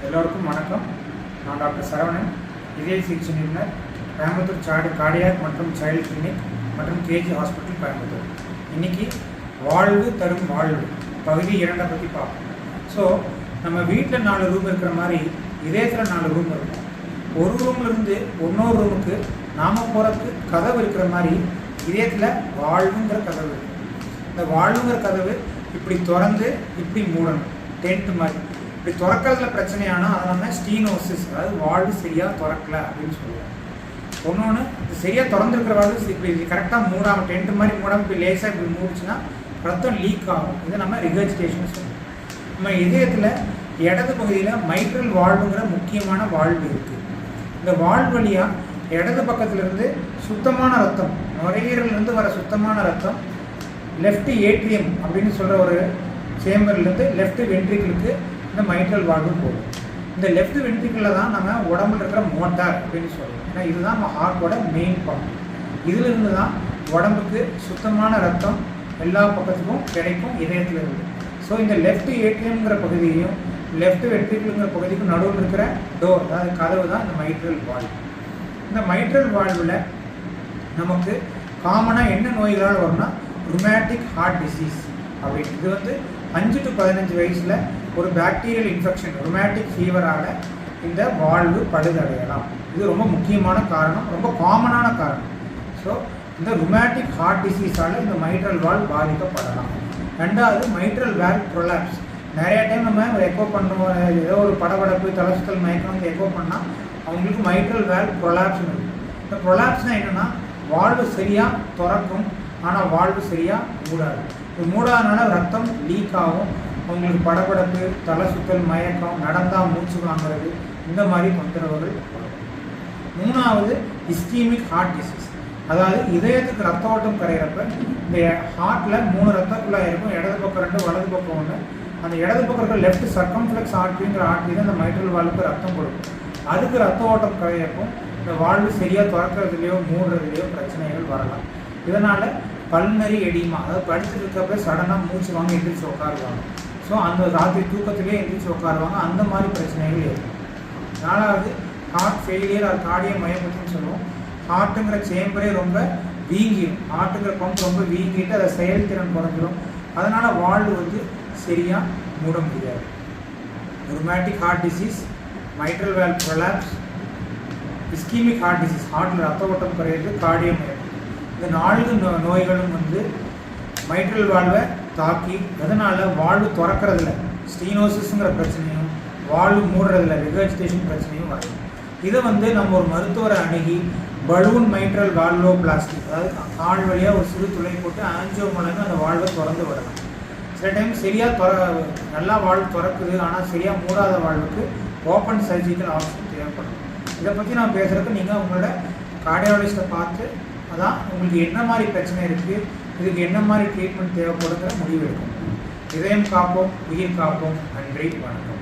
எல்லோருக்கும் வணக்கம். நான் டாக்டர் சரவணன், இதய சிகிச்சை நிபுணர், கோயம்புத்தூர் கார்டியாக் மற்றும் சைல்டு கிளினிக் மற்றும் கேஜி ஹாஸ்பிட்டல் கோயம்புத்தூர். இன்றைக்கி வாழ்வு தரும் வாழ்வு பகுதி 2 பற்றி பார்ப்போம். ஸோ நம்ம வீட்டில் 4 ரூம் இருக்கிற மாதிரி இதயத்தில் 4 ரூம் இருக்கும். ஒரு ரூம்லேருந்து இன்னொரு ரூமுக்கு நாம் போகிறதுக்கு கதவு இருக்கிற மாதிரி இதயத்தில் வாழ்வுங்கிற கதவு இருக்குது. இந்த வாழ்வுங்கிற கதவு இப்படி திறந்து இப்படி மூடணும், டென்ட் மாதிரி. இப்படி திறக்கிறதுல பிரச்சனையானால் அதை நம்ம ஸ்டீனோசிஸ், அதாவது வாழ்வு சரியாக திறக்கலை அப்படின்னு சொல்லுவோம். ஒன்று இது சரியாக திறந்துருக்கிற வாழ்வு இப்படி கரெக்டாக மூடாமல், டென்ட் மாதிரி மூடாமல் இப்படி லேசாக இப்படி மூடிச்சுன்னா ரத்தம் லீக் ஆகும். இதை நம்ம ரிகர்ஜிடேஷன் சொல்லுவோம். நம்ம இதயத்தில் இடது பகுதியில் மைட்ரல் வால்வுங்கிற முக்கியமான வால்வு இருக்குது. இந்த வால்வு வழியாக இடது பக்கத்திலிருந்து சுத்தமான ரத்தம், நுரையீரலிருந்து வர சுத்தமான ரத்தம் லெஃப்ட் ஏட்ரியம் அப்படின்னு சொல்கிற ஒரு சேம்பர்லேருந்து லெஃப்ட் வென்ட்ரிக்கிளுக்கு இந்த மைட்ரல் வால்வு போகும். இந்த லெஃப்ட் வென்ட்ரிக்கிளில் தான் நம்ம உடம்புல இருக்கிற மோட்டார் அப்படின்னு சொல்லுவோம். ஏன்னா இதுதான் நம்ம ஹார்ட்டோட மெயின் பம்ப். இதிலிருந்து தான் உடம்புக்கு சுத்தமான ரத்தம் எல்லா பக்கத்துக்கும் கிடைக்கும் இதயத்திலிருந்து. ஸோ இந்த லெஃப்ட் ஏட்ரியம்ங்கிற பகுதியையும் லெஃப்ட் வென்ட்ரிக்கிளுங்கிற பகுதிக்கும் நடுவில் இருக்கிற டோர், அதாவது கதவு தான் இந்த மைட்ரல் வால்வு. இந்த மைட்ரல் வால்வில் நமக்கு காமனாக என்ன நோய்களால் வரும்னா ருமேட்டிக் ஹார்ட் டிசீஸ் அப்படின்னு. இது 5 to 15 வயசில் ஒரு பாக்டீரியல் இன்ஃபெக்ஷன், ருமேட்டிக் ஃபீவரால் இந்த வால்வு பழுதடையலாம். இது ரொம்ப முக்கியமான காரணம், ரொம்ப காமனான காரணம். ஸோ இந்த ருமேட்டிக் ஹார்ட் டிசீஸால் இந்த மைட்ரல் வால்வ் பாதிக்கப்படலாம். ரெண்டாவது மைட்ரல் வால்வ் ப்ரொலாப்ஸ். நிறைய டைம் நம்ம எக்கோ பண்ணுவோம், ஏதோ ஒரு படபடப்பு, தலை சுத்தல், மயக்கம் வந்து எக்கோ பண்ணால் அவங்களுக்கு மைட்ரல் வால்வ் ப்ரொலாப்ஸ்னு இருக்கும். இந்த ப்ரொலாப்ஸ்னால் என்னென்னா வால்வு சரியாக திறக்கும், ஆனால் வால்வு சரியாக மூடாது. இது மூடாதனால ரத்தம் லீக் ஆகும், அவங்களுக்கு படபடப்பு, தலை சுத்தல், மயக்கம், நடந்தால் மூச்சு வாங்குறது, இந்த மாதிரி தொந்தரவுகள் வரும். மூணாவது இஸ்கீமிக் ஹார்ட் டிசீஸ். அதாவது இதயத்துக்கு ரத்த ஓட்டம் கரையிறப்ப இந்த ஹார்ட்டில் 3 ரத்த குழாய் இருக்கும், இடது பக்கம் 2, வலது பக்கம் 1. அந்த இடது பக்கம் இருக்கிற லெஃப்ட் சர்க்கம்ஃப்ளெக்ஸ் ஆர்டரிங்கிற ஆர்டரி தான் இந்த மைட்ரல் வால்வுக்கு ரத்தம் கொடுக்கும். அதுக்கு ரத்த ஓட்டம் கரையப்போ இந்த வால்வு சரியாக திறக்கிறதுலையோ மூடுறதுலையோ பிரச்சனைகள் வரலாம். இதனால் பல்மரி எடிமா, அதாவது படுத்துட்டு இருக்கப்ப சடனாக மூச்சு வாங்க எந்திரிச்சு உட்காருவாங்க. ஸோ அந்த ராத்திரி தூக்கத்திலே எந்திரிச்சு உட்காருவாங்க, அந்த மாதிரி பிரச்சனைகள் ஏற்படும். 4வது ஹார்ட் ஃபெயிலியர், அது கார்டியோ மயோபதின்னு சொல்லுவோம். ஹார்ட்டுங்கிற சேம்பரே ரொம்ப வீங்கிடும், ஹார்ட்டுங்கிற பம்ப் ரொம்ப வீங்கிட்டு அதை செயல்திறன் குறைஞ்சிடும். அதனால் வால்வு சரியாக மூட முடியாது. Rheumatic heart disease, mitral valve prolapse, ischemic heart disease, ஹார்ட்டில் ரத்த ஓட்டம் குறையிறது, கார்டியோ மயோபதி. இந்த 4 நோய்களும் மைட்ரல் வால்வை தாக்கி அதனால் வால்வு திறக்கிறதுல ஸ்டீனோசிஸ்ங்கிற பிரச்சனையும் வால்வு மூடுறதுல ரிகர்ஜிடேஷன் பிரச்சனையும் வரும். இதை நம்ம ஒரு மருத்துவரை அணுகி பலூன் மைட்ரல் வால்வோபிளாஸ்டி, அதாவது கால் வழியாக ஒரு சிறு துளை போட்டு ஆன்ஜியோ மூலமாக அந்த வால்வை திறந்து விடலாம். சில டைம் சரியாக நல்லா வால்வு திறக்குது, ஆனால் சரியாக மூடாத வால்வுக்கு ஓப்பன் சர்ஜிக்கல் ஆப்ஷன் தேவைப்படும். இதை பற்றி நான் பேசுகிறதுக்கு நீங்கள் உங்களோட கார்டியாலஜிஸ்ட்டை பார்த்து அதான் உங்களுக்கு என்ன மாதிரி பிரச்சனை இருக்குது, இதுக்கு என்ன மாதிரி ட்ரீட்மெண்ட் தேவைப்படுங்கிற முடிவு எடுக்கணும். இதயம் காப்போம், உயிர் காப்போம். நன்றி, வணக்கம்.